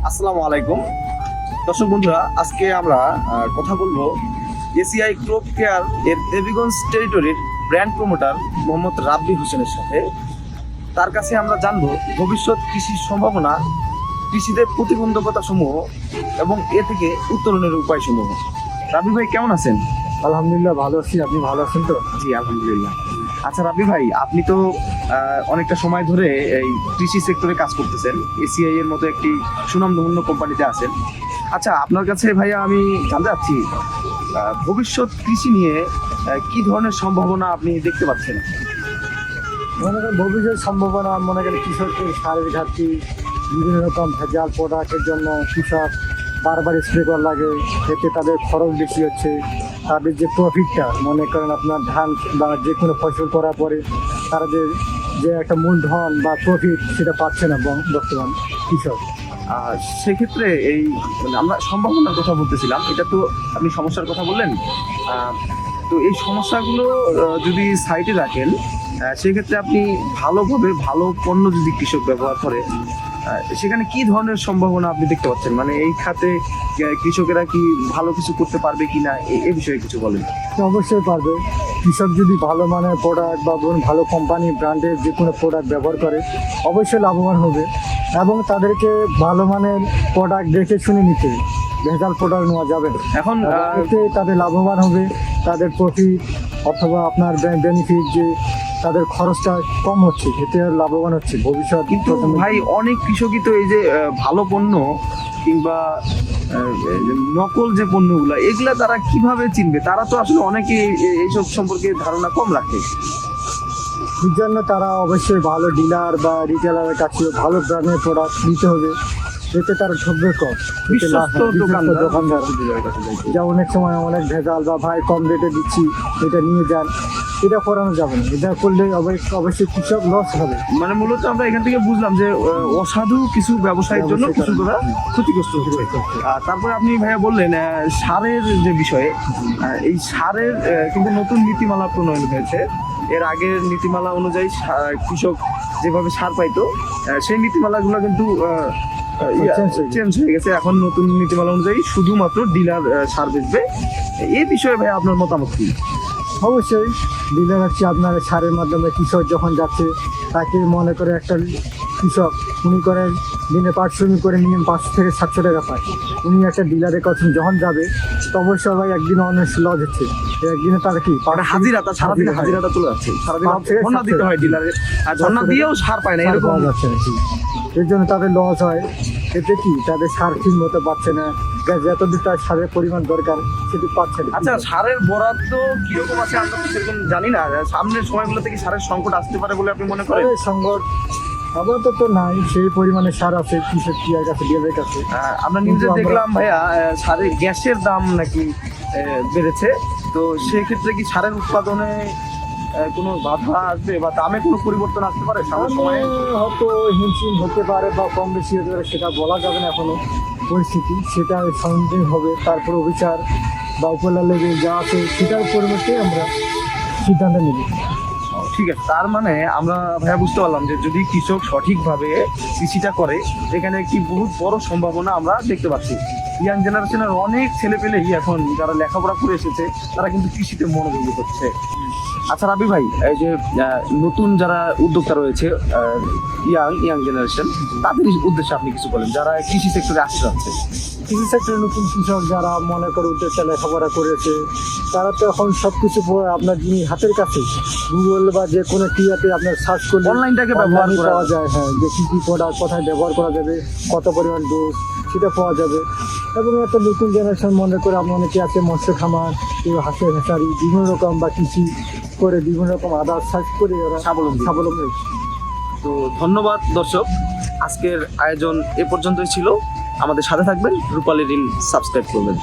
আসসালামু আলাইকুম দর্শক বন্ধুরা, আজকে আমরা কথা বলবো এসিআই ক্রপ কেয়ার এর দেবীগঞ্জ টেরিটরির ব্র্যান্ড প্রমোটার মোহাম্মদ রাব্বি হোসেনের সাথে। তার কাছে আমরা জানবো ভবিষ্যৎ কৃষির সম্ভাবনা, কৃষিতে প্রতিবন্ধকতা সমূহ এবং এ থেকে উত্তরণের উপায় সমূহ। রাব্বি ভাই কেমন আছেন? আলহামদুলিল্লাহ ভালো আছি। আপনি ভালো আছেন তো? জি আলহামদুলিল্লাহ। আচ্ছা রাব্বি ভাই, আপনি তো অনেকটা সময় ধরে এই কৃষি সেক্টরে কাজ করতেছেন, এসিআই এর মতো একটি সুনামধন্য কোম্পানিতে আছেন। আচ্ছা, আপনার কাছে ভাইয়া আমি জানতে চাচ্ছি ভবিষ্যৎ কৃষি নিয়ে কি ধরনের সম্ভাবনা আপনি দেখতে পাচ্ছেন? মনে করেন ভবিষ্যৎ সম্ভাবনা, মনে করেন কৃষকের সারের ঘাটতি, বিভিন্ন রকম ভেজাল প্রোডাক্টের জন্য কৃষক বারবার স্প্রে করা লাগে, এতে তাদের খরচ বেশি হচ্ছে। তাদের যে প্রফিটটা, মনে করেন আপনার ধান বা যে কোনো ফসল করার পরে তারা যে একটা মূলধন বা প্রফিট সেটা পাচ্ছে না বর্তমান কৃষক। সেক্ষেত্রে এই আমরা সম্ভাবনার কথা বলতেছিলাম, এটা তো আপনি সমস্যার কথা বললেন। তো এই সমস্যাগুলো যদি সাইডে রাখেন, সেক্ষেত্রে আপনি ভালোভাবে ভালো পণ্য যদি কৃষক ব্যবহার করে, সেখানে কি ধরনের সম্ভাবনা আপনি দেখতে পাচ্ছেন? মানে এই খাতে কৃষকেরা কি ভালো কিছু করতে পারবে কিনা, এই বিষয়ে কিছু বলেন। অবশ্যই পারবে। কৃষক যদি ভালো মানের প্রোডাক্ট বা ভালো কোম্পানি ব্র্যান্ডের যে কোনো প্রোডাক্ট ব্যবহার করে অবশ্যই লাভবান হবে, এবং তাদেরকে ভালো মানের প্রোডাক্ট দেখে শুনে নিতে, ভেজাল প্রোডাক্ট নেওয়া যাবে না। এখন এতে তাদের লাভবান হবে, তাদের প্রফিট অথবা আপনার বেনিফিট, যে তাদের খরচটা কম হচ্ছে, এতে লাভবান হচ্ছে ভবিষ্যৎ। কিন্তু ভাই অনেক কৃষকই তো এই যে ভালো পণ্য কিংবা নকল যে পণ্যগুলো, এগুলা তারা কিভাবে চিনবে? তারা তো আসলে অনেকে এইসব সম্পর্কে ধারণা কম রাখে। এর জন্য তারা অবশ্যই ভালো ডিলার বা রিটেলারের কাছে ভালো ব্র্যান্ডের প্রোডাক্ট নিতে হবে, এতে তারা ঠকবে কম। বিশ্বস্ত দোকানদার। যা অনেক সময় অনেক ভেজাল বা ভাই কম রেটে দিচ্ছি এটা নিয়ে যান, এটা করানো যাবে না। এটা করলে অবশ্যই কৃষক লস হবে। মানে মূলত আমরা এখান থেকে বুঝলাম যে অসাধু কিছু ব্যবসায়ের জন্য কৃষকরা ক্ষতিগ্রস্ত হচ্ছে। তারপরে আপনি ভাইয়া বললেন সারের যে বিষয়ে, এই সারের কিন্তু নতুন নীতিমালা প্রণয়ন হয়েছে। এর আগের নীতিমালা অনুযায়ী কৃষক যেভাবে সার পাইতো, সেই নীতিমালাগুলো কিন্তু চেঞ্জ হয়ে গেছে। এখন নতুন নীতিমালা অনুযায়ী শুধুমাত্র ডিলার সার বেচবে। এই বিষয়ে ভাই আপনার মতামত কি? অবশ্যই ডিলার হচ্ছে আপনার সারের মাধ্যমে কৃষক যখন যাচ্ছে, তাকে মনে করে একটা কৃষক উনি করেন দিনে পারিশ্রমিক করে নিয়ে 500 থেকে 700 টাকা পায়। উনি একটা ডিলারের কাছে যখন যাবে, তো অবশ্যই ভাই একদিনে অনেক লস হচ্ছে। একদিনে তার কি হাজিরাটা, সারাদিন হাজিরাটা চলে যাচ্ছে, সারাদিন ধর্ণা দিতে হয় ডিলারে, আর ধর্ণা দিয়েও সার পায় না, এরকম যাচ্ছে না। এর জন্য তাদের লস হয়। এতে কি তাদের সার ঠিক মতো পাচ্ছে না, যতদূর তার সারের পরিমাণ দরকার সেটি পাচ্ছে না। আচ্ছা, সারের বরাদ্দ কিরকম আছে আমরা তো সেরকম জানি না। সামনের সময়গুলো থেকে সারের সংকট আসতে পারে বলে আপনি মনে করেন? সংকট আপাতত নাই, সেই পরিমাণে সার আছে কৃষক ক্রিয়ার কাছে, ডিলারের কাছে। আমরা নিউজে দেখলাম ভাইয়া সারের গ্যাসের দাম নাকি বেড়েছে। তো সেক্ষেত্রে কি সারের উৎপাদনে কোনো বাধা আসবে বা দামে কোনো পরিবর্তন আসতে পারে সামনের সময়ে? হয়তো হিমশিম হতে পারে বা কম বেশি হতে পারে, সেটা বলা যাবে না এখনো। পরিস্থিতি সেটা সম্মুখীন হবে, তারপর অভিচার বা উপলা লেগে যা আছে সেটার পরিবর্তে আমরা সিদ্ধান্ত নেব। ঠিক আছে, তার মানে আমরা ভাইয়া বুঝতে পারলাম যে যদি কৃষক সঠিকভাবে কৃষিটা করে, এখানে একটি বহুত বড় সম্ভাবনা আমরা দেখতে পাচ্ছি। ইয়াং জেনারেশনের অনেক ছেলেপেলেই এখন যারা লেখাপড়া করে এসেছে, তারা কিন্তু কৃষিতে মনোযোগী হচ্ছে। আচ্ছা রাবি ভাই, এই যে নতুন যারা উদ্যোক্তা রয়েছে, ইয়াং জেনারেশন, তাদের উদ্দেশ্যে আপনি কিছু বলেন যারা কৃষি সেক্টরে আসতে যাচ্ছে। কৃষি সেক্টরে নতুন কৃষক যারা মনে করে উদ্দেশ্যে লেখাপড়া করেছে, তারা তো এখন সব কিছু আপনার জিনিস হাতের কাছে, গুগল বা যে কোনো ক্রিয়াতে আপনার সার্চ করলে অনলাইনটাকে ব্যবহার করা যায়। হ্যাঁ, যে কী কী প্রোডাক্ট কোথায় ব্যবহার করা যাবে, কত পরিমাণ ডোজ, সেটা পাওয়া যাবে। এবং একটা নতুন জেনারেশন মনে করে আপনার অনেকে আছে মৎস্য খামার, কেউ হাঁসের হেঁচারি, বিভিন্ন রকম বা কৃষি করে বিভিন্ন রকম আদার সার্চ করে ওরা স্বাবলম্বী। তো ধন্যবাদ দর্শক, আজকের আয়োজন এ পর্যন্তই ছিল। আমাদের সাথে থাকবেন, রূপালী রিল সাবস্ক্রাইব করবেন।